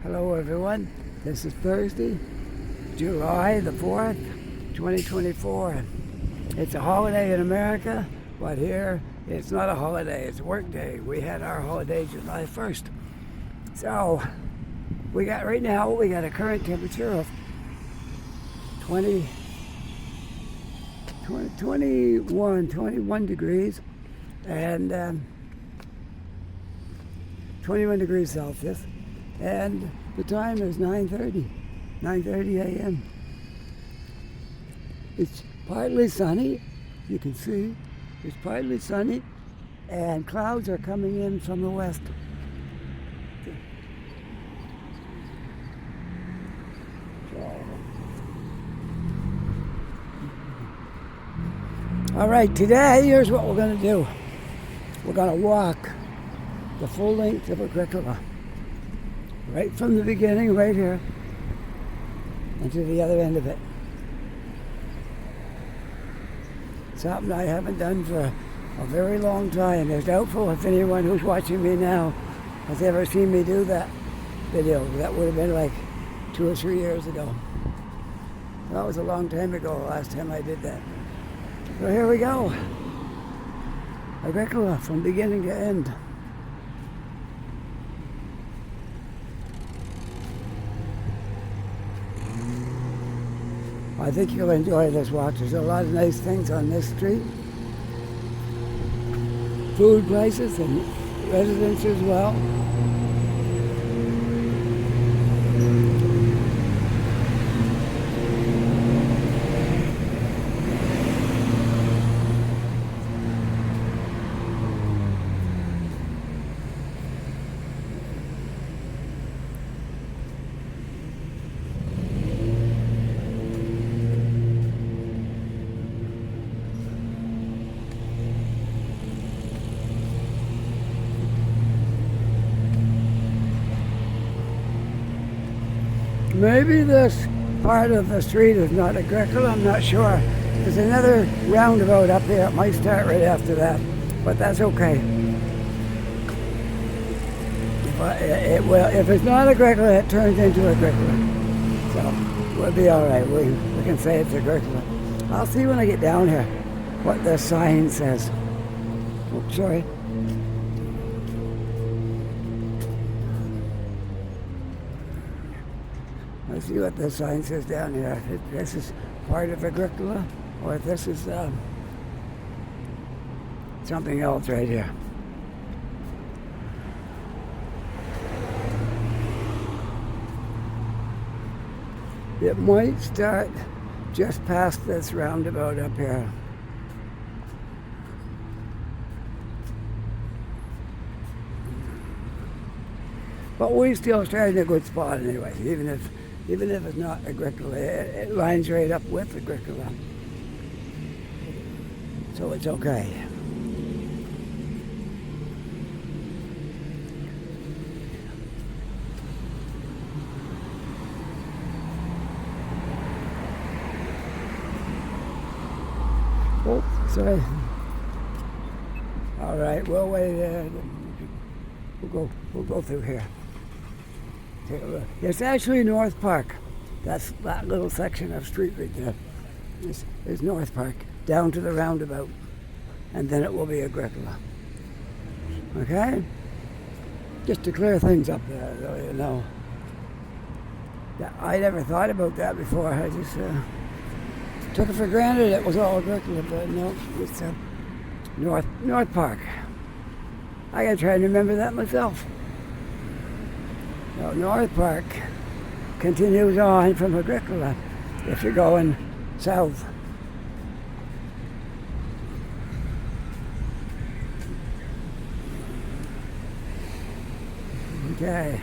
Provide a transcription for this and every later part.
Hello everyone, this is Thursday, July the 4th, 2024. It's a holiday in America, but here it's not a holiday, it's a work day. We had our holiday July 1st. So, we got a current temperature of 21 degrees and 21 degrees Celsius. And the time is 9:30 a.m. It's partly sunny, you can see, it's partly sunny, and clouds are coming in from the west. All right, today, here's what we're going to do. We're going to walk the full length of Agricola. Right from the beginning, right here, and to the other end of it. Something I haven't done for a very long time. It's doubtful if anyone who's watching me now has ever seen me do that video. That would have been like 2 or 3 years ago. That was a long time ago, the last time I did that. So here we go. Agricola from beginning to end. I think you'll enjoy this walk. There's a lot of nice things on this street. Food places and residents as well. Maybe this part of the street is not Agricola, I'm not sure. There's another roundabout up there. It might start right after that, but that's okay. If it's not Agricola, it turns into Agricola. So we'll be all right. We can say it's Agricola. I'll see when I get down here what the sign says. Oh, sorry. Let's see what the sign says down here. If this is part of Agricola, or if this is something else right here. It might start just past this roundabout up here. But we still start in a good spot anyway, even if it's not Agricola, it lines right up with Agricola. So it's okay. Oh, sorry. All right, we'll wait. We'll go through here. Take a look. It's actually North Park. That's that little section of street right there. This is North Park, down to the roundabout. And then it will be Agricola. Okay? Just to clear things up there, though, you know. Yeah, I never thought about that before. I just took it for granted it was all Agricola, but no, it's North Park. I gotta try and remember that myself. Now, North Park continues on from Agricola if you're going south. Okay,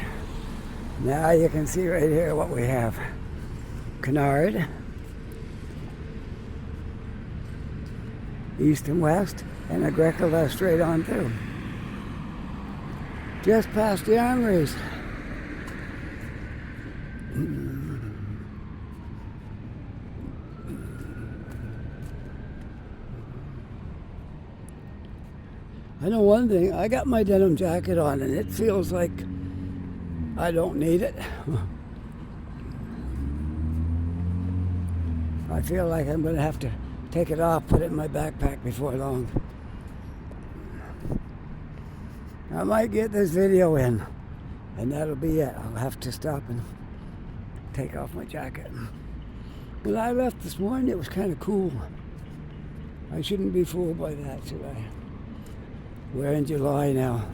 now you can see right here what we have. Canard, east and west, and Agricola straight on through. Just past the armories. I know one thing, I got my denim jacket on and it feels like I don't need it. I feel like I'm going to have to take it off, put it in my backpack before long. I might get this video in, and that'll be it. I'll have to stop and take off my jacket. When I left this morning, it was kind of cool. I shouldn't be fooled by that, should I? We're in July now.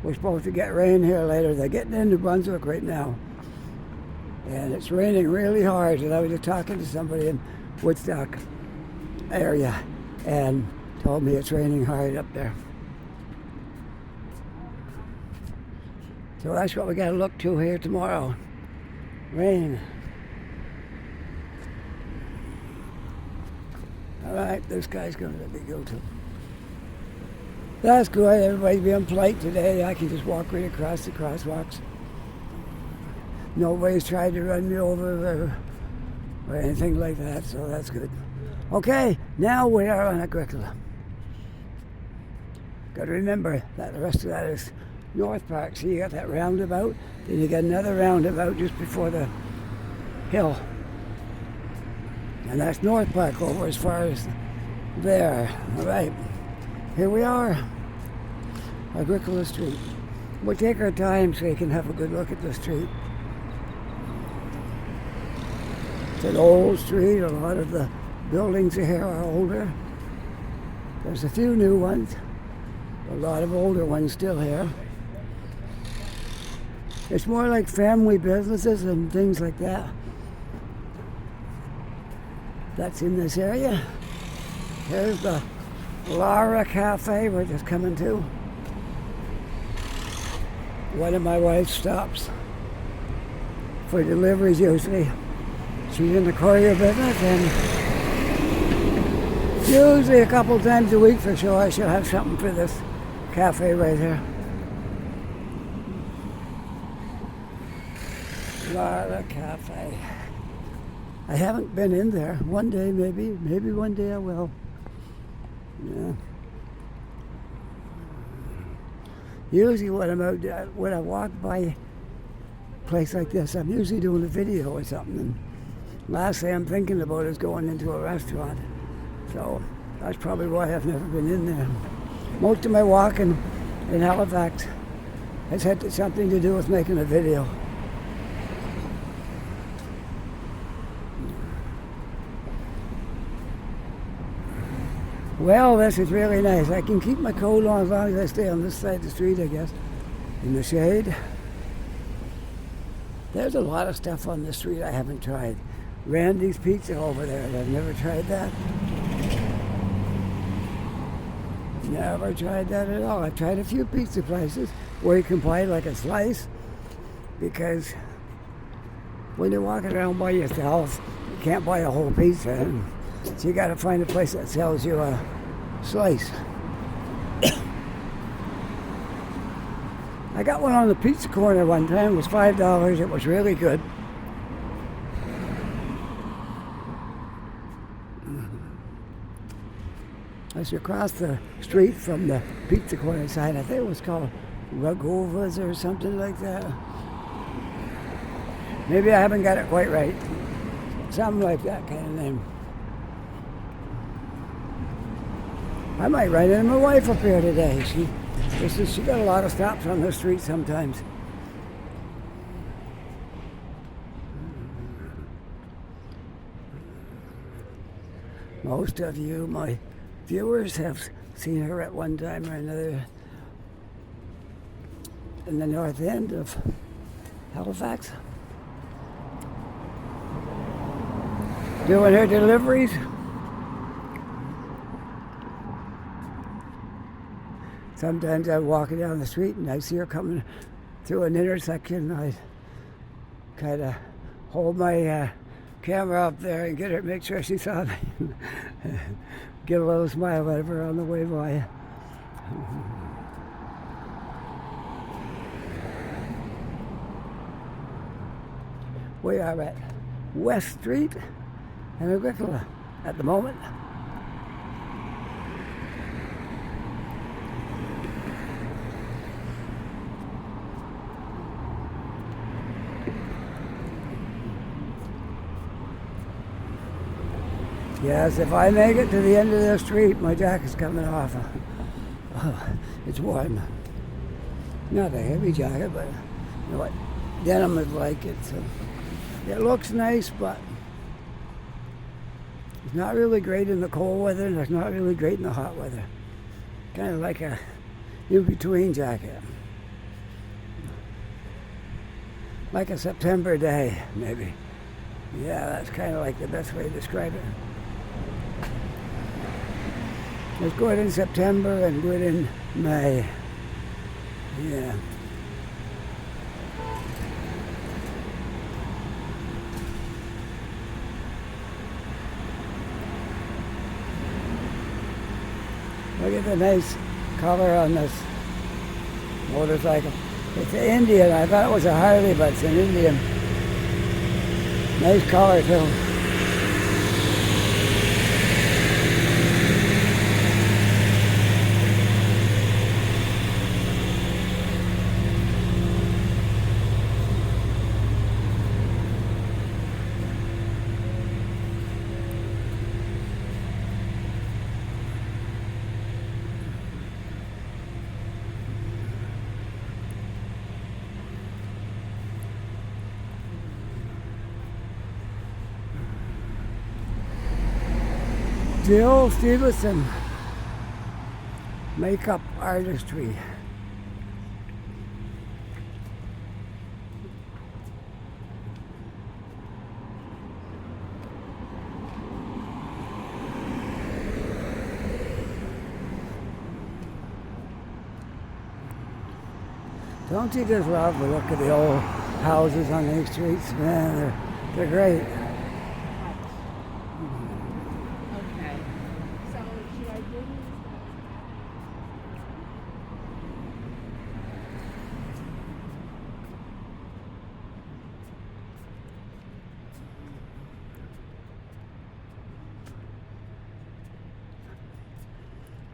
We're supposed to get rain here later. They're getting into Brunswick right now. And it's raining really hard. And I was just talking to somebody in Woodstock area and told me it's raining hard up there. So that's what we got to look to here tomorrow. Rain. All right, this guy's going to let me go too. That's good. Everybody's being polite today. I can just walk right across the crosswalks. Nobody's tried to run me over or anything like that, so that's good. Okay, now we are on Agricola. Got to remember that the rest of that is North Park. See, you got that roundabout, then you got another roundabout just before the hill. And that's North Park over as far as there. All right, here we are, Agricola Street. We'll take our time so you can have a good look at the street. It's an old street. A lot of the buildings here are older. There's a few new ones. A lot of older ones still here. It's more like family businesses and things like that. That's in this area. Here's the Lara Cafe we're just coming to. One of my wife's stops for deliveries usually. She's in the courier business, and usually a couple times a week for sure she'll have something for this cafe right here. Lara Cafe. I haven't been in there. One day maybe one day I will. Yeah. Usually when I walk by a place like this, I'm usually doing a video or something. And last thing I'm thinking about is going into a restaurant. So that's probably why I've never been in there. Most of my walking in Halifax has had something to do with making a video. Well, this is really nice. I can keep my coat on as long as I stay on this side of the street, I guess, in the shade. There's a lot of stuff on this street I haven't tried. Randy's Pizza over there. I've never tried that. Never tried that at all. I've tried a few pizza places where you can buy like a slice, because when you're walking around by yourself, you can't buy a whole pizza. So you got to find a place that sells you a slice. I got one on the pizza corner one time. It was $5. It was really good. As you cross the street from the pizza corner side, I think it was called Ragova's or something like that. Maybe I haven't got it quite right. Something like that kind of name. I might run into my wife up here today. She got a lot of stops on the street sometimes. Most of you, my viewers, have seen her at one time or another in the north end of Halifax, doing her deliveries. Sometimes I'm walking down the street and I see her coming through an intersection. I kind of hold my camera up there and get her, make sure she saw me. Get a little smile at her on the way by. We are at West Street and Agricola. at the moment. Yes, if I make it to the end of the street, my jacket's coming off. Oh, it's warm. Not a heavy jacket, but you know what? Denim is like it. So it looks nice, but it's not really great in the cold weather, and it's not really great in the hot weather. Kind of like a in-between jacket. Like a September day, maybe. Yeah, that's kind of like the best way to describe it. It's good in September and good in May. Yeah. Look at the nice color on this motorcycle. It's an Indian. I thought it was a Harley, but it's an Indian. Nice color too. Jill Stevenson, makeup artistry. Don't you just love the look of the old houses on these streets? Man, they're great.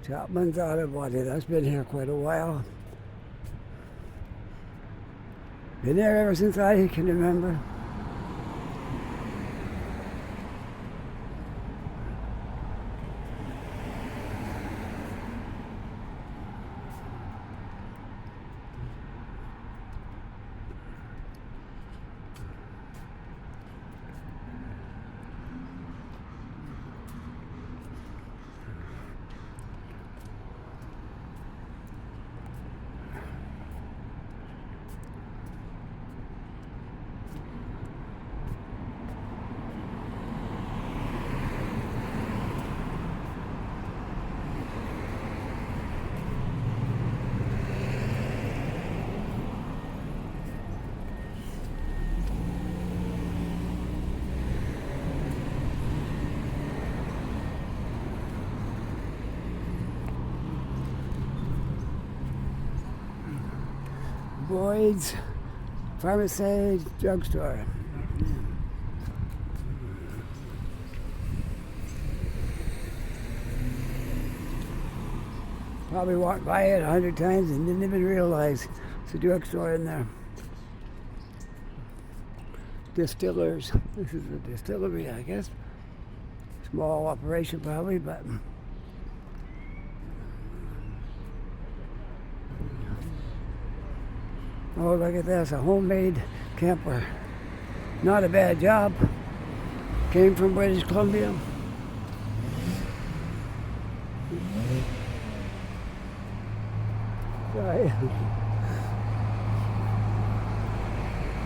Chapman's Auto Body, that's been here quite a while. Been there ever since I can remember. Boyd's Pharmacy Drugstore. Probably walked by it 100 times and didn't even realize it's a drugstore in there. Distillers. This is a distillery, I guess. Small operation probably, but oh, look at this, a homemade camper. Not a bad job. Came from British Columbia. Sorry.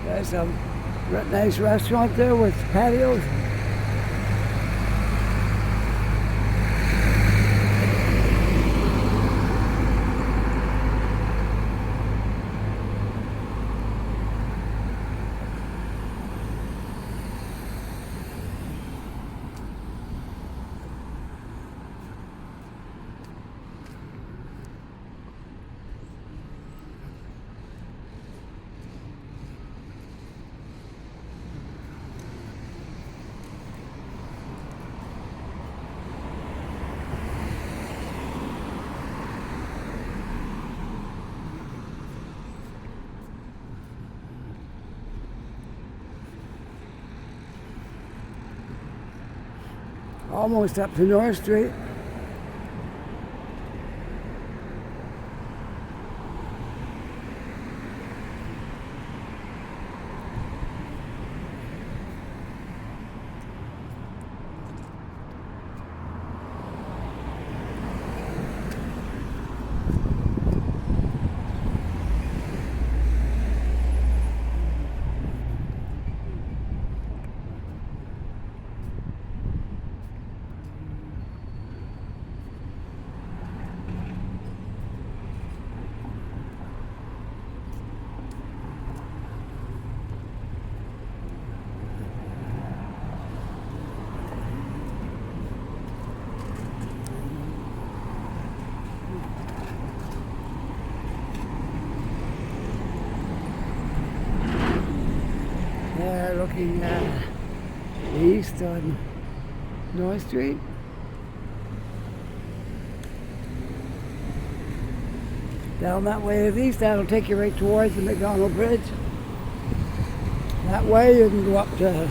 There's a nice restaurant there with patios. almost up to North Street. There, looking east on North Street. Down that way is east, that'll take you right towards the McDonald Bridge. That way you can go up to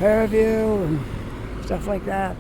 Fairview and stuff like that.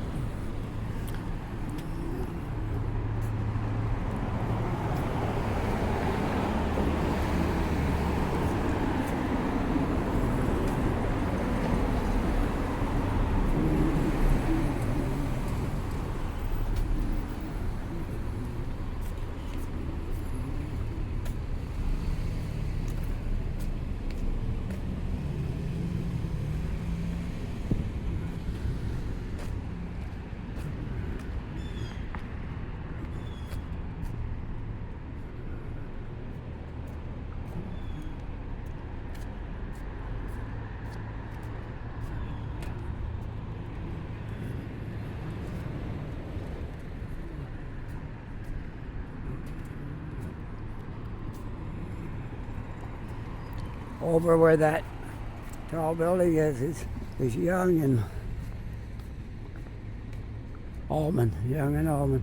Over where that tall building is Young and Almond. Young and Almond.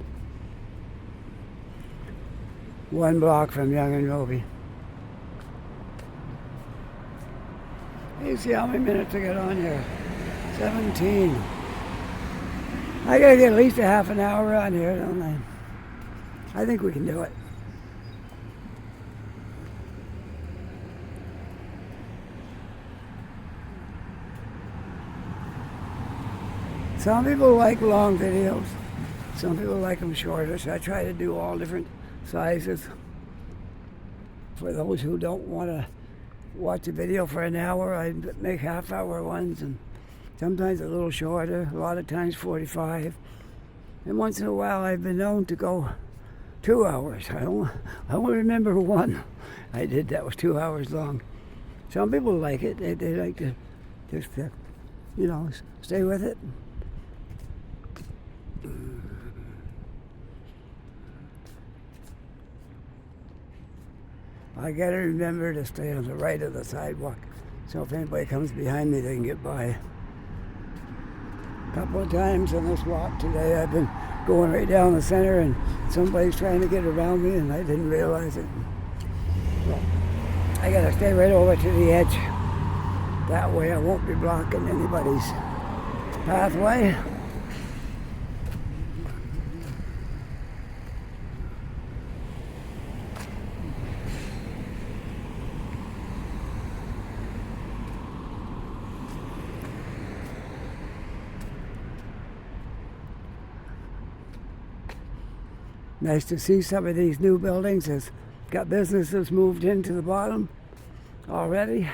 1 block from Young and Roby. You see how many minutes to get on here? 17. I gotta get at least a half an hour on here, don't I? I think we can do it. Some people like long videos, some people like them shorter, so I try to do all different sizes. For those who don't want to watch a video for an hour, I make half-hour ones, and sometimes a little shorter, a lot of times 45. And once in a while I've been known to go 2 hours. I only remember one I did that was 2 hours long. Some people like it, they like to just, stay with it. I gotta remember to stay on the right of the sidewalk, so if anybody comes behind me, they can get by. A couple of times on this walk today, I've been going right down the center, and somebody's trying to get around me, and I didn't realize it. Well, I gotta stay right over to the edge. That way I won't be blocking anybody's pathway. Nice to see some of these new buildings. Has got businesses moved into the bottom already.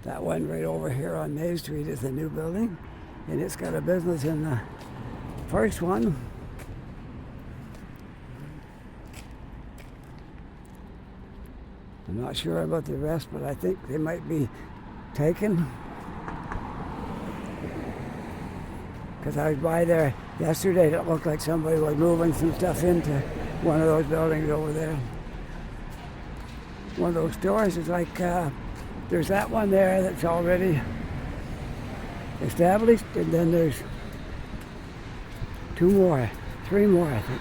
That one right over here on Main Street is a new building, and it's got a business in the first one. I'm not sure about the rest, but I think they might be taken. Because I was by there yesterday, it looked like somebody was moving some stuff into one of those buildings over there. One of those stores is like, there's that one there that's already established, and then there's 3 more, I think.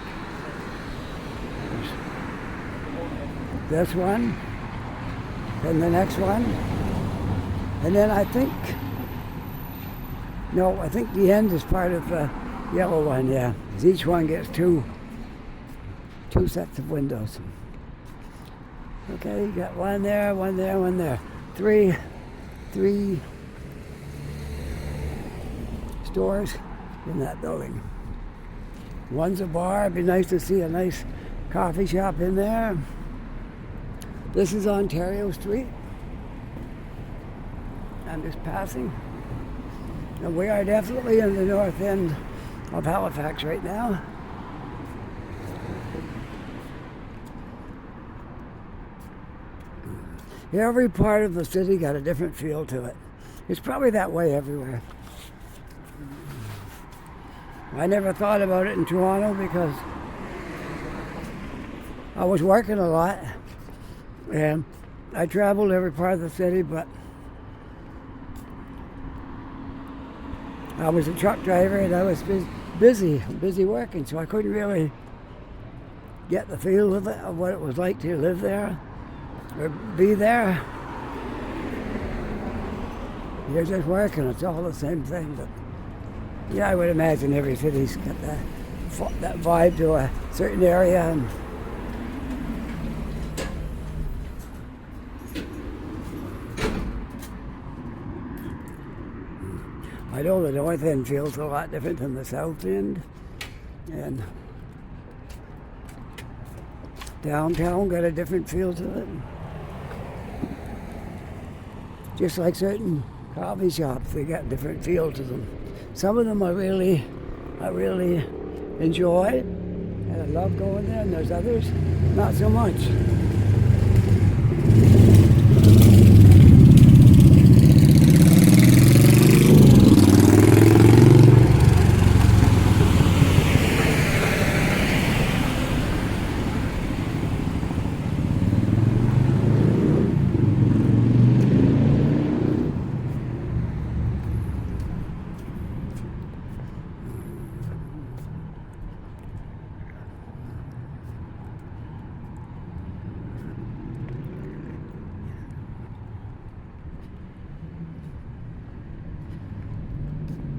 There's this one, then the next one, and then I think No, I think the end is part of the yellow one, yeah. 'Cause each one gets two sets of windows. Okay, you got one there, one there, one there. Three stores in that building. One's a bar. It'd be nice to see a nice coffee shop in there. This is Ontario Street. I'm just passing. And we are definitely in the north end of Halifax right now. Every part of the city got a different feel to it. It's probably that way everywhere. I never thought about it in Toronto because I was working a lot and I traveled every part of the city, but I was a truck driver and I was busy working, so I couldn't really get the feel of it, of what it was like to live there or be there. You're just working, it's all the same thing. But yeah, I would imagine every city's got that vibe to a certain area. And I know the north end feels a lot different than the south end. And downtown got a different feel to it. Just like certain coffee shops, they got different feel to them. Some of them I really enjoy, and I love going there, and there's others, not so much.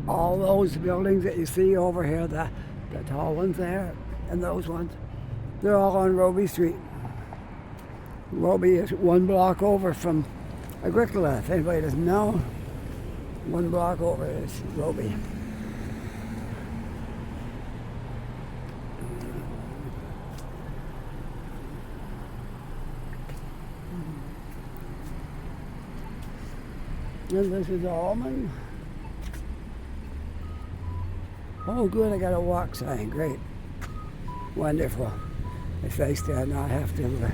All those buildings that you see over here, the tall ones there, and those ones, they're all on Roby Street. Roby is one block over from Agricola. If anybody doesn't know, one block over is Roby. And this is Almond. Oh, good, I got a walk sign. Great. Wonderful. It's nice to not have to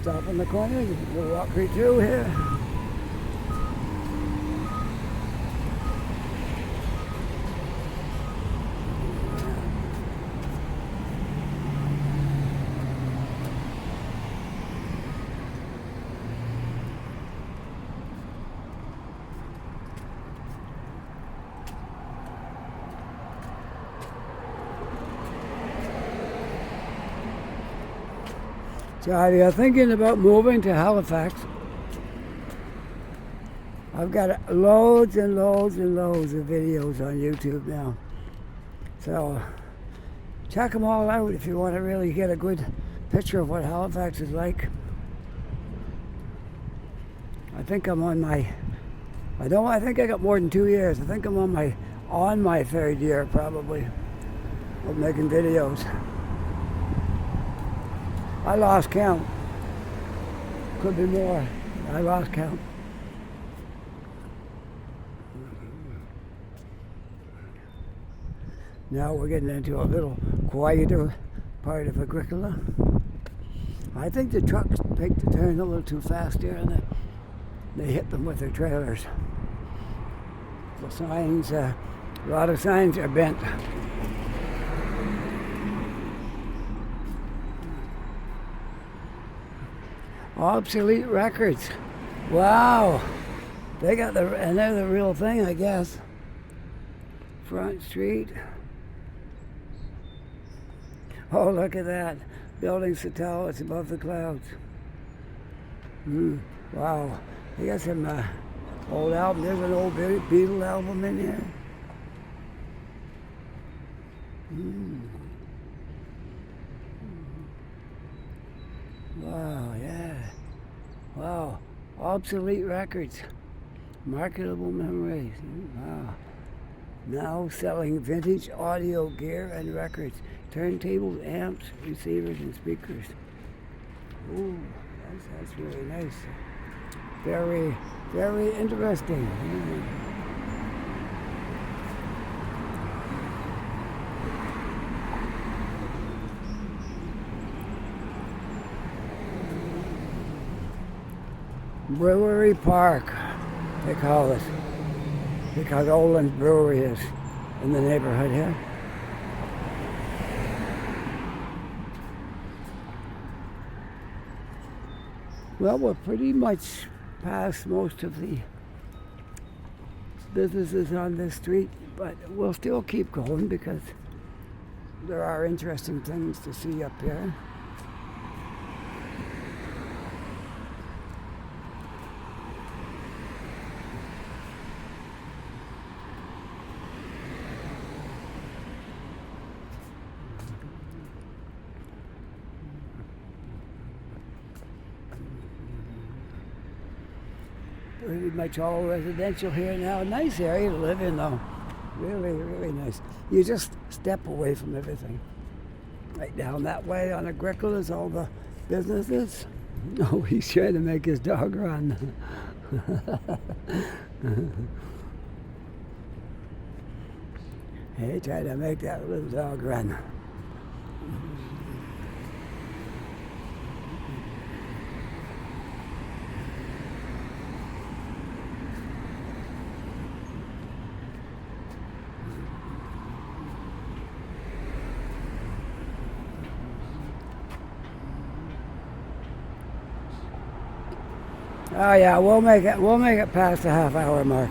stop in the corner. We'll walk right through here. So if you're thinking about moving to Halifax, I've got loads and loads and loads of videos on YouTube now. So check them all out if you want to really get a good picture of what Halifax is like. I think I'm on my, I think I got more than 2 years. I think I'm on my third year probably of making videos. I lost count. Could be more. I lost count. Now we're getting into a little quieter part of Agricola. I think the trucks take the turn a little too fast here, and they hit them with their trailers. The signs, a lot of signs are bent. Obsolete records. Wow. They got and they're the real thing, I guess. Front Street. Oh, look at that. Buildings so tall, it's above the clouds. Wow. They got some Old album. There's an old Beatle album in here. Wow, yeah. Wow. Obsolete records. Marketable memories. Wow. Now selling vintage audio gear and records. Turntables, amps, receivers, and speakers. Ooh, that's really nice. Very, very interesting. Brewery Park, they call it, because Olin's Brewery is in the neighborhood here. Well, we're pretty much past most of the businesses on this street, but we'll still keep going because there are interesting things to see up here. Pretty much all residential here now. Nice area to live in though. Really, really nice. You just step away from everything. Right down that way on Agricola is all the businesses. Oh, he's trying to make his dog run. Hey, trying to make that little dog run. Oh yeah, we'll make it past the half-hour mark.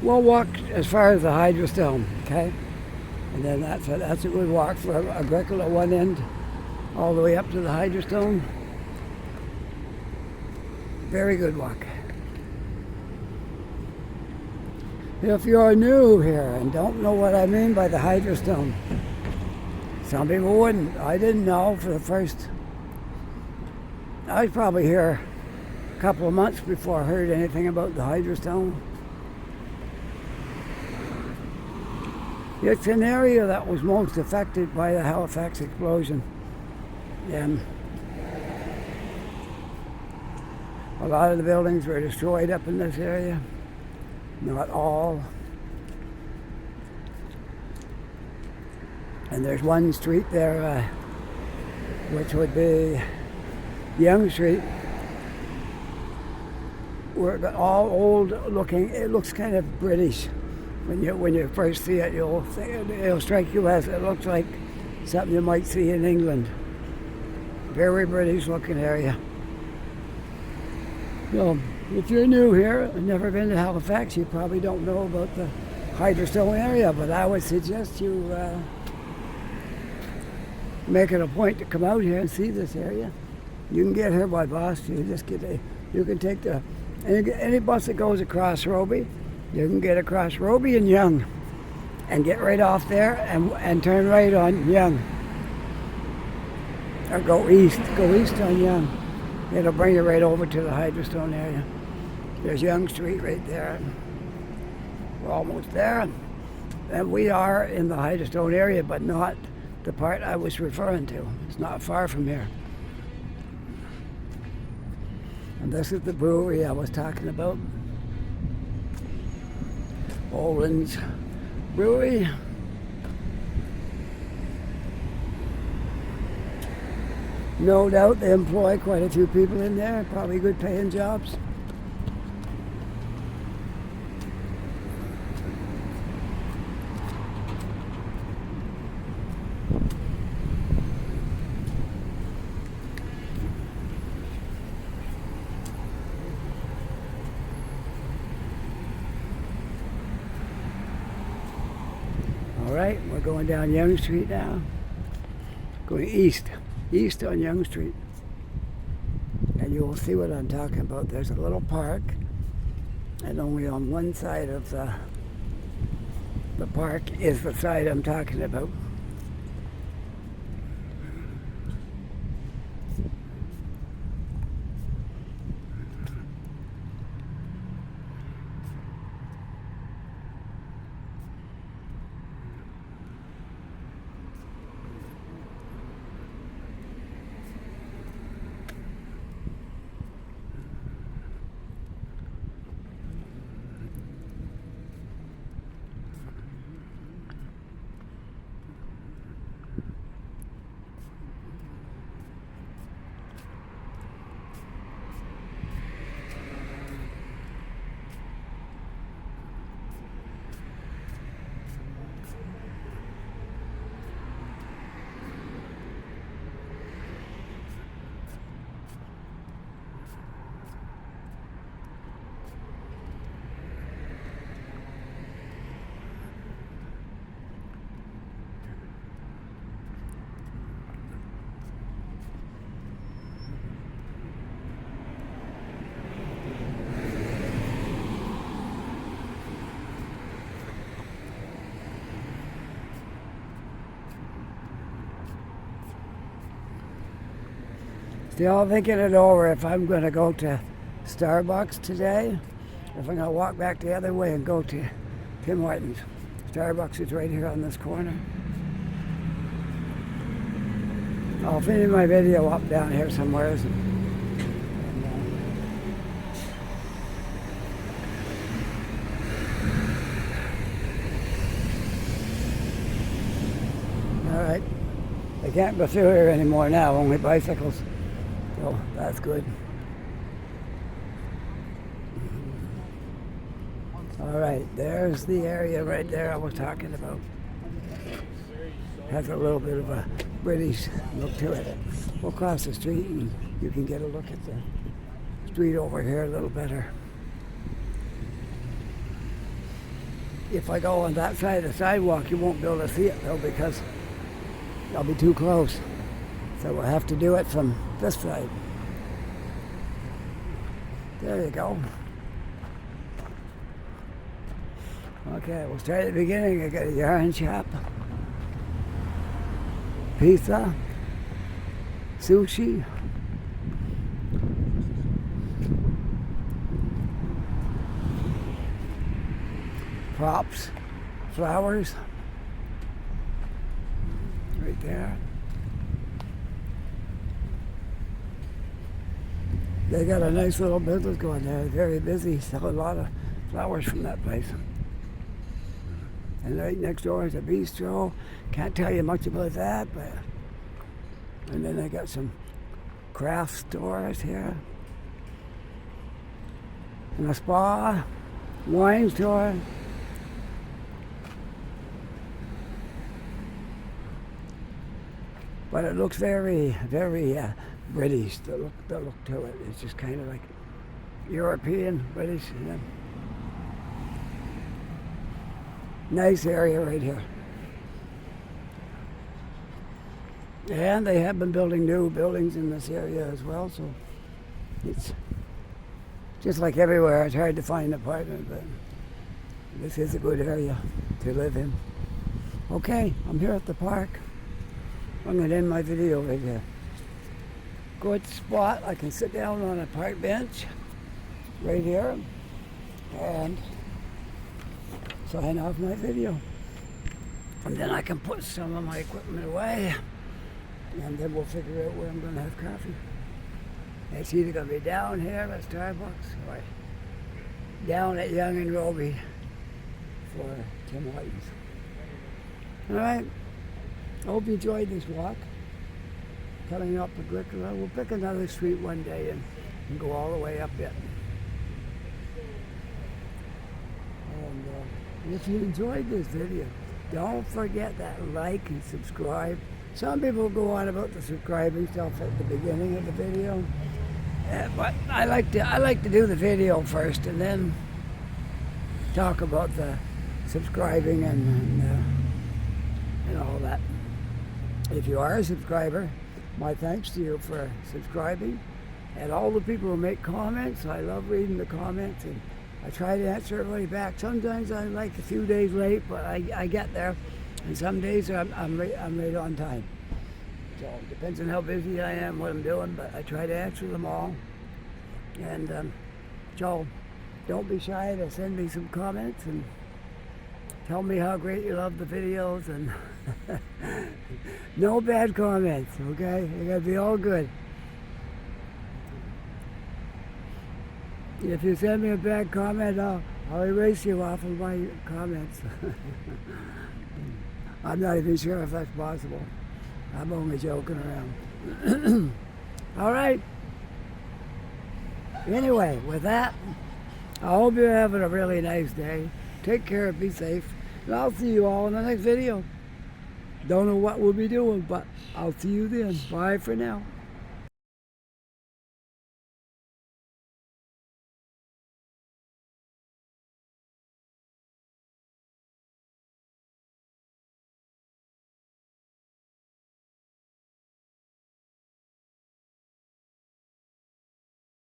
We'll walk as far as the Hydrostone, okay? And then that's a good walk from Agricola one end all the way up to the Hydrostone. Very good walk. If you're new here and don't know what I mean by the Hydrostone, some people wouldn't. I didn't know for the first, I was probably here a couple of months before I heard anything about the Hydrostone. It's an area that was most affected by the Halifax explosion. And a lot of the buildings were destroyed up in this area. Not all. And there's one street there, which would be Young Street, where it's all old looking. It looks kind of British. When you first see it, it'll strike you as it looks like something you might see in England. Very British looking area. So if you're new here and never been to Halifax, you probably don't know about the Hydrostone area, but I would suggest you make it a point to come out here and see this area. You can get here by bus. You can take any bus that goes across Roby. You can get across Roby and Yonge and get right off there and turn right on Yonge. Or go east on Yonge. It'll bring you right over to the Hydrostone area. There's Yonge Street right there. We're almost there. And we are in the Hydrostone area, but not the part I was referring to. It's not far from here. And this is the brewery I was talking about. Olin's Brewery. No doubt they employ quite a few people in there, probably good paying jobs. going down Young Street now. Going east on Young Street. And you will see what I'm talking about. There's a little park, and only on one side of the park is the side I'm talking about. Still thinking it over if I'm going to go to Starbucks today, if I'm going to walk back the other way and go to Tim Hortons. Starbucks is right here on this corner. I'll finish my video up down here somewhere. All right. They can't go through here anymore now, only bicycles. So that's good. All right, there's the area right there I was talking about. Has a little bit of a British look to it. We'll cross the street and you can get a look at the street over here a little better. If I go on that side of the sidewalk, you won't be able to see it though because I'll be too close. So we'll have to do it from this side. There you go. Okay, we'll start at the beginning. I got a yarn shop, pizza, sushi, props, flowers, right there. They got a nice little business going there. Very busy. Sell a lot of flowers from that place. And right next door is a bistro. Can't tell you much about that, but and then they got some craft stores here. And a spa, wine store. But it looks very, very British, the look to it. It's just kind of like European, British. Yeah. Nice area right here. And they have been building new buildings in this area as well, so it's just like everywhere. It's hard to find an apartment, but this is a good area to live in. Okay, I'm here at the park. I'm going to end my video right here. Good spot. I can sit down on a park bench right here and sign off my video. And then I can put some of my equipment away and then we'll figure out where I'm going to have coffee. It's either going to be down here at Starbucks or down at Young and Roby for Tim Hortons. All right. I hope you enjoyed this walk. Coming up Agricola. We'll pick another street one day and go all the way up it. And if you enjoyed this video, don't forget that like and subscribe. Some people go on about the subscribing stuff at the beginning of the video, but I like to do the video first and then talk about the subscribing and and all that. If you are a subscriber, my thanks to you for subscribing. And all the people who make comments, I love reading the comments, and I try to answer everybody back. Sometimes I'm like a few days late, but I get there. And some days I'm right on time. So it depends on how busy I am, what I'm doing, but I try to answer them all. And so don't be shy to send me some comments and tell me how great you love the videos, and no bad comments, okay? They gotta be all good. If you send me a bad comment, I'll erase you off of my comments. I'm not even sure if that's possible. I'm only joking around. All right. Anyway, with that, I hope you're having a really nice day. Take care, be safe, and I'll see you all in the next video. Don't know what we'll be doing, but I'll see you then. Bye for now.